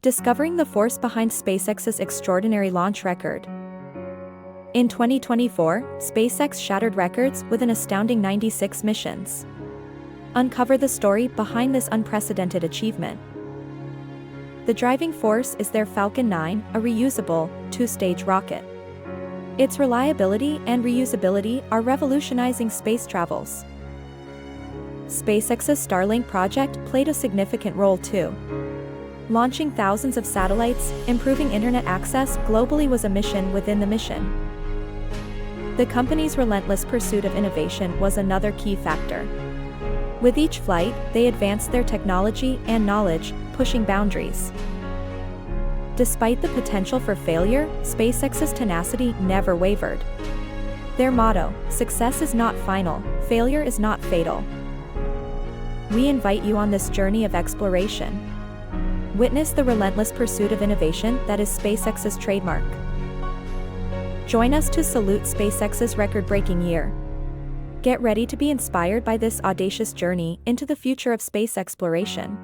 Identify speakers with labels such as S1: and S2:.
S1: Discovering the force behind SpaceX's extraordinary launch record. In 2024, SpaceX shattered records with an astounding 96 missions. Uncover the story behind this unprecedented achievement. The driving force is their Falcon 9, a reusable, two-stage rocket. Its reliability and reusability are revolutionizing space travels. SpaceX's Starlink project played a significant role too. Launching thousands of satellites, improving internet access globally was a mission within the mission. The company's relentless pursuit of innovation was another key factor. With each flight, they advanced their technology and knowledge, pushing boundaries. Despite the potential for failure, SpaceX's tenacity never wavered. Their motto, "Success is not final, failure is not fatal." We invite you on this journey of exploration. Witness the relentless pursuit of innovation that is SpaceX's trademark. Join us to salute SpaceX's record-breaking year. Get ready to be inspired by this audacious journey into the future of space exploration.